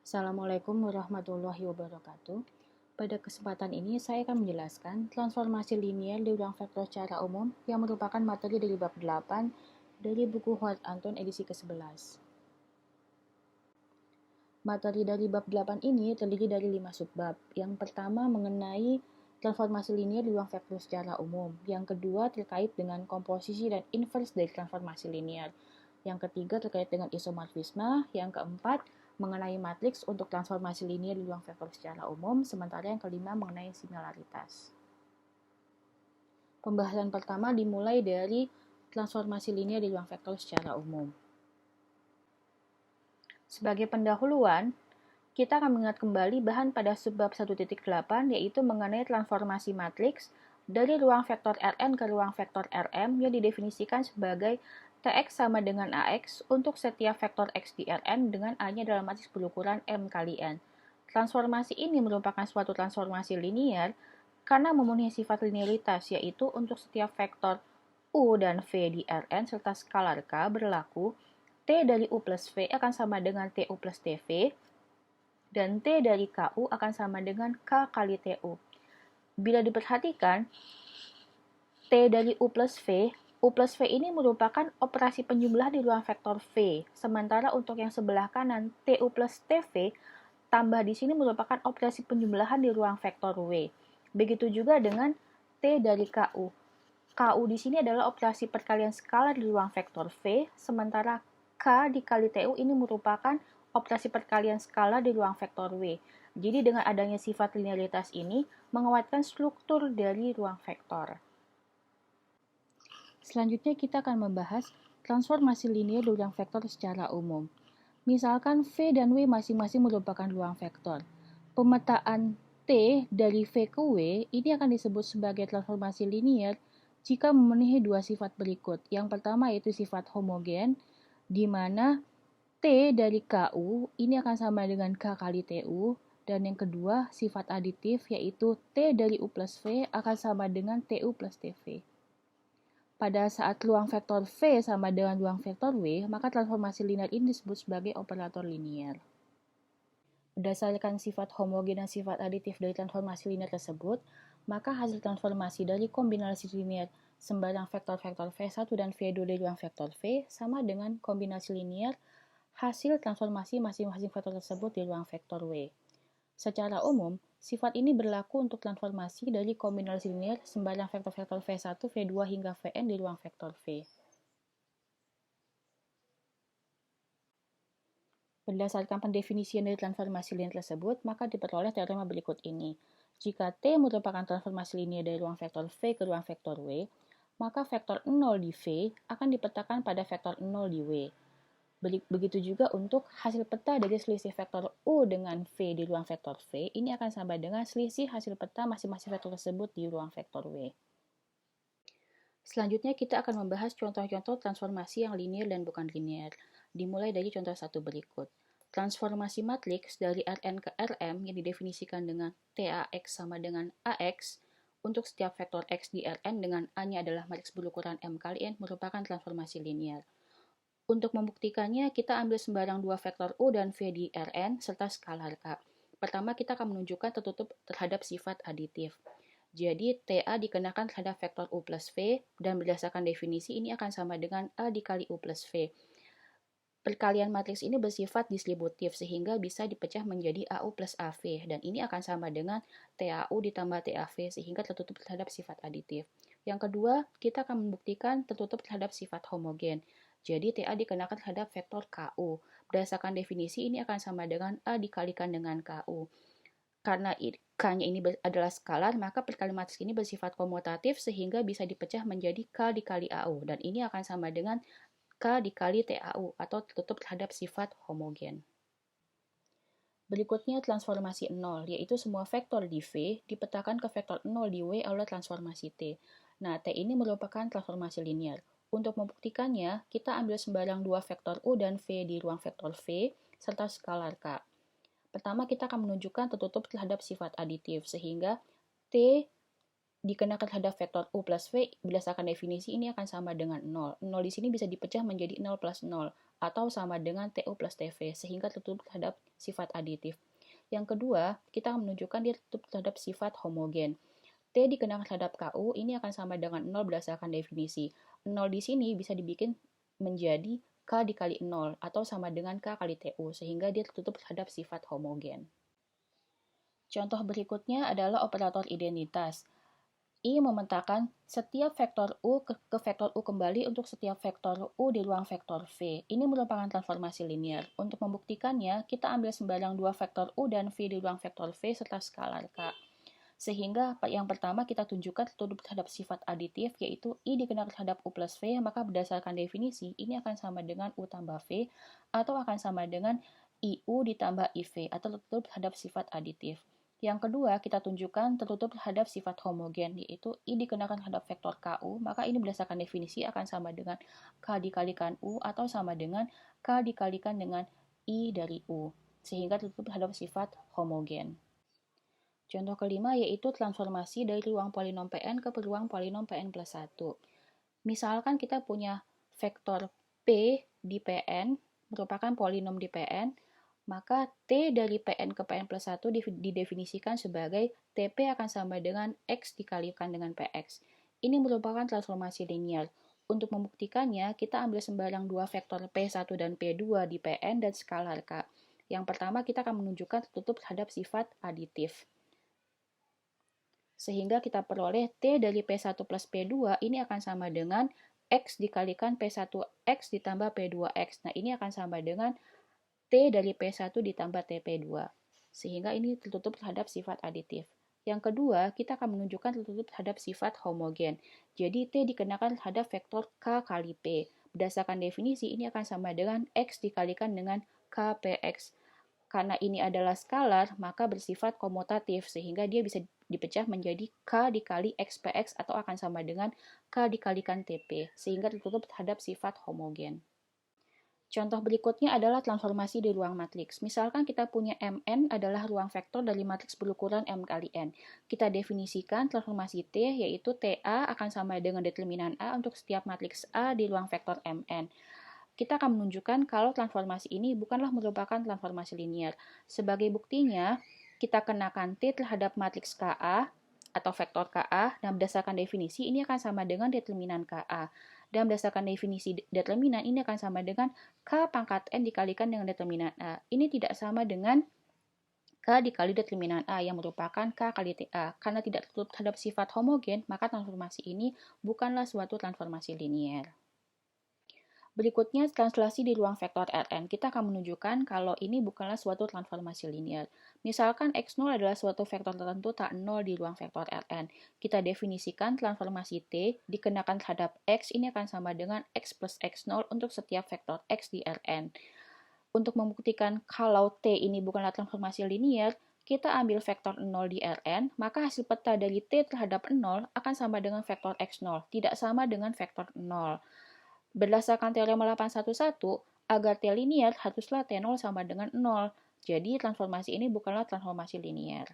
Assalamualaikum warahmatullahi wabarakatuh. Pada kesempatan ini saya akan menjelaskan transformasi linier di ruang vektor secara umum yang merupakan materi dari bab 8 dari buku Howard Anton edisi ke-11. Materi dari bab 8 ini terdiri dari 5 subbab. Yang pertama mengenai transformasi linier di ruang vektor secara umum. Yang kedua terkait dengan komposisi dan inverse dari transformasi linier. Yang ketiga terkait dengan isomorfisme. Yang keempat mengenai matriks untuk transformasi linier di ruang vektor secara umum. Sementara yang kelima mengenai similaritas. Pembahasan pertama dimulai dari transformasi linier di ruang vektor secara umum. Sebagai pendahuluan, kita akan mengingat kembali bahan pada subbab 1.8 yaitu mengenai transformasi matriks dari ruang vektor Rn ke ruang vektor Rm yang didefinisikan sebagai Tx sama dengan Ax untuk setiap vektor X di Rn dengan A-nya dalam matriks berukuran M kali N. Transformasi ini merupakan suatu transformasi linier karena memenuhi sifat linearitas yaitu untuk setiap vektor U dan V di Rn serta skalar K berlaku T dari U plus V akan sama dengan TU plus TV dan T dari KU akan sama dengan K kali TU. Bila diperhatikan, T dari U plus V ini merupakan operasi penjumlahan di ruang vektor V, sementara untuk yang sebelah kanan, TU plus TV, tambah di sini merupakan operasi penjumlahan di ruang vektor W. Begitu juga dengan T dari KU. KU di sini adalah operasi perkalian skalar di ruang vektor V, sementara K dikali TU ini merupakan operasi perkalian skalar di ruang vektor W. Jadi dengan adanya sifat linearitas ini menguatkan struktur dari ruang vektor. Selanjutnya kita akan membahas transformasi linier di ruang vektor secara umum. Misalkan V dan W masing-masing merupakan ruang vektor. Pemetaan T dari V ke W ini akan disebut sebagai transformasi linier jika memenuhi dua sifat berikut. Yang pertama yaitu sifat homogen, di mana T dari KU ini akan sama dengan K kali TU, dan yang kedua sifat aditif yaitu T dari U plus V akan sama dengan TU plus TV. Pada saat ruang vektor V sama dengan ruang vektor W, maka transformasi linier ini disebut sebagai operator linier. Berdasarkan sifat homogen dan sifat aditif dari transformasi linier tersebut, maka hasil transformasi dari kombinasi linier sembarang vektor-vektor V1 dan V2 dari ruang vektor V sama dengan kombinasi linier hasil transformasi masing-masing vektor tersebut di ruang vektor W. Secara umum, sifat ini berlaku untuk transformasi dari kombinasi linier sembarang vektor-vektor V1, V2 hingga Vn di ruang vektor V. Berdasarkan pendefinisian dari transformasi linier tersebut, maka diperoleh teorema berikut ini. Jika T merupakan transformasi linier dari ruang vektor V ke ruang vektor W, maka vektor 0 di V akan dipetakan pada vektor 0 di W. Begitu juga untuk hasil peta dari selisih vektor U dengan V di ruang vektor V, ini akan sama dengan selisih hasil peta masing-masing vektor tersebut di ruang vektor W. Selanjutnya kita akan membahas contoh-contoh transformasi yang linier dan bukan linier. Dimulai dari contoh satu berikut. Transformasi matriks dari Rn ke Rm yang didefinisikan dengan TAX sama dengan AX untuk setiap vektor X di Rn dengan A-nya adalah matriks berukuran M kali N merupakan transformasi linier. Untuk membuktikannya, kita ambil sembarang dua vektor U dan V di Rn serta skalar K. Pertama, kita akan menunjukkan tertutup terhadap sifat aditif. Jadi, TA dikenakan terhadap vektor U plus V, dan berdasarkan definisi ini akan sama dengan A dikali U plus V. Perkalian matriks ini bersifat distributif, sehingga bisa dipecah menjadi AU plus AV, dan ini akan sama dengan TAU ditambah TAV, sehingga tertutup terhadap sifat aditif. Yang kedua, kita akan membuktikan tertutup terhadap sifat homogen. Jadi, TA dikenakan terhadap vektor KU. Berdasarkan definisi, ini akan sama dengan A dikalikan dengan KU. Karena K-nya ini adalah skalar, maka perkalian matriks ini bersifat komutatif sehingga bisa dipecah menjadi K dikali AU. Dan ini akan sama dengan K dikali TAU atau tertutup terhadap sifat homogen. Berikutnya transformasi 0, yaitu semua vektor di V dipetakan ke vektor 0 di W oleh transformasi T. Nah, T ini merupakan transformasi linier. Untuk membuktikannya, kita ambil sembarang dua vektor U dan V di ruang vektor V serta skalar K. Pertama, kita akan menunjukkan tertutup terhadap sifat aditif, sehingga T dikenakan terhadap vektor U plus V berdasarkan definisi ini akan sama dengan 0. 0 di sini bisa dipecah menjadi 0 plus 0 atau sama dengan TU plus TV sehingga tertutup terhadap sifat aditif. Yang kedua, kita akan menunjukkan dia tertutup terhadap sifat homogen. T dikenakan terhadap KU ini akan sama dengan 0 berdasarkan definisi. 0 di sini bisa dibikin menjadi K dikali 0 atau sama dengan K kali TU sehingga dia tertutup terhadap sifat homogen. Contoh berikutnya adalah operator identitas. I memetakan setiap vektor U ke vektor U kembali untuk setiap vektor U di ruang vektor V. Ini merupakan transformasi linear. Untuk membuktikannya, kita ambil sembarang dua vektor U dan V di ruang vektor V serta skalar K. Sehingga yang pertama kita tunjukkan tertutup terhadap sifat aditif, yaitu I dikenakan terhadap U plus V, maka berdasarkan definisi, ini akan sama dengan U tambah V, atau akan sama dengan IU ditambah IV, atau tertutup terhadap sifat aditif. Yang kedua, kita tunjukkan tertutup terhadap sifat homogen, yaitu I dikenakan terhadap vektor KU, maka ini berdasarkan definisi akan sama dengan K dikalikan U, atau sama dengan K dikalikan dengan I dari U, sehingga tertutup terhadap sifat homogen. Contoh kelima yaitu transformasi dari ruang polinom Pn ke ruang polinom Pn plus 1. Misalkan kita punya vektor P di Pn merupakan polinom di Pn, maka T dari Pn ke Pn plus 1 didefinisikan sebagai Tp akan sama dengan X dikalikan dengan Px. Ini merupakan transformasi linear. Untuk membuktikannya, kita ambil sembarang dua vektor P1 dan P2 di Pn dan skalar K. Yang pertama, kita akan menunjukkan tertutup terhadap sifat aditif. Sehingga kita peroleh T dari P1 plus P2 ini akan sama dengan X dikalikan P1X ditambah P2X. Nah, ini akan sama dengan T dari P1 ditambah TP2, sehingga ini tertutup terhadap sifat aditif. Yang kedua, kita akan menunjukkan tertutup terhadap sifat homogen. Jadi, T dikenakan terhadap vektor K kali P. Berdasarkan definisi, ini akan sama dengan X dikalikan dengan KPX. Karena ini adalah skalar, maka bersifat komutatif, sehingga dia bisa dipecah menjadi K dikali XPX atau akan sama dengan K dikalikan TP, sehingga tertutup terhadap sifat homogen. Contoh berikutnya adalah transformasi di ruang matriks. Misalkan kita punya Mn adalah ruang vektor dari matriks berukuran M kali N. Kita definisikan transformasi T, yaitu TA akan sama dengan determinan A untuk setiap matriks A di ruang vektor Mn. Kita akan menunjukkan kalau transformasi ini bukanlah merupakan transformasi linear. Sebagai buktinya, kita kenakan T terhadap matriks KA atau vektor KA, dan berdasarkan definisi ini akan sama dengan determinan KA. Dan berdasarkan definisi determinan ini akan sama dengan K pangkat N dikalikan dengan determinan A. Ini tidak sama dengan K dikali determinan A yang merupakan K kali TA. Karena tidak tertutup terhadap sifat homogen, maka transformasi ini bukanlah suatu transformasi linear. Berikutnya, translasi di ruang vektor Rn. Kita akan menunjukkan kalau ini bukanlah suatu transformasi linear. Misalkan X0 adalah suatu vektor tertentu tak 0 di ruang vektor Rn. Kita definisikan transformasi T dikenakan terhadap X ini akan sama dengan X plus X0 untuk setiap vektor X di Rn. Untuk membuktikan kalau T ini bukanlah transformasi linear, kita ambil vektor 0 di Rn, maka hasil peta dari T terhadap 0 akan sama dengan vektor X0, tidak sama dengan vektor 0. Berdasarkan teorema 811, agar T linear haruslah T0 sama dengan 0. Jadi transformasi ini bukanlah transformasi linear.